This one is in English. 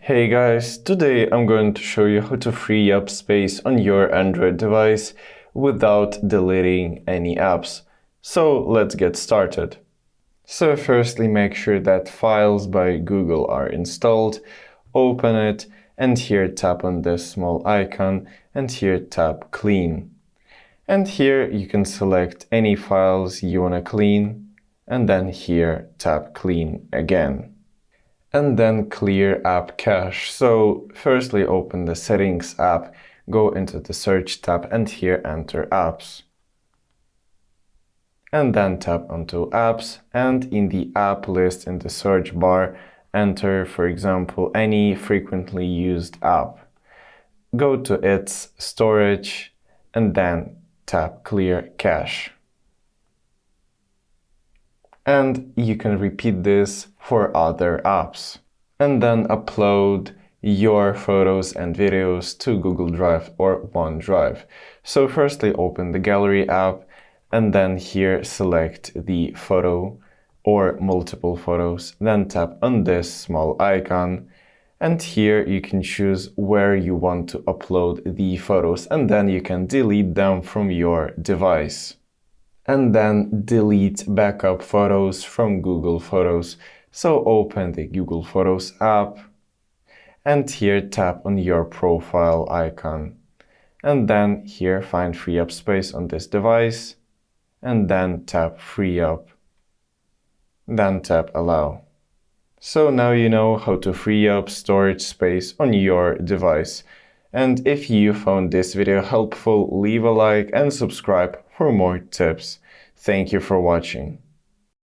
Hey guys, today I'm going to show you how to free up space on your Android device without deleting any apps. So let's get started. So firstly, make sure that Files by Google are installed, open it, and here tap on this small icon, and here tap Clean. And here you can select any files you want to clean, and then here tap Clean again. And then clear app cache. So firstly open the Settings app, go into the Search tab, and here enter Apps. And then tap onto Apps, and in the app list in the search bar, enter, for example, any frequently used app. Go to its storage, and then tap Clear Cache. And you can repeat this for other apps. And then upload your photos and videos to Google Drive or OneDrive. So firstly open the Gallery app, and then here select the photo or multiple photos. Then tap on this small icon, and here you can choose where you want to upload the photos, and then you can delete them from your device. And then delete backup photos from Google Photos. So open the Google Photos app, and here tap on your profile icon. And then here find free up space on this device, and then tap free up. Then tap allow. So now you know how to free up storage space on your device. And if you found this video helpful, leave a like and subscribe for more tips. Thank you for watching.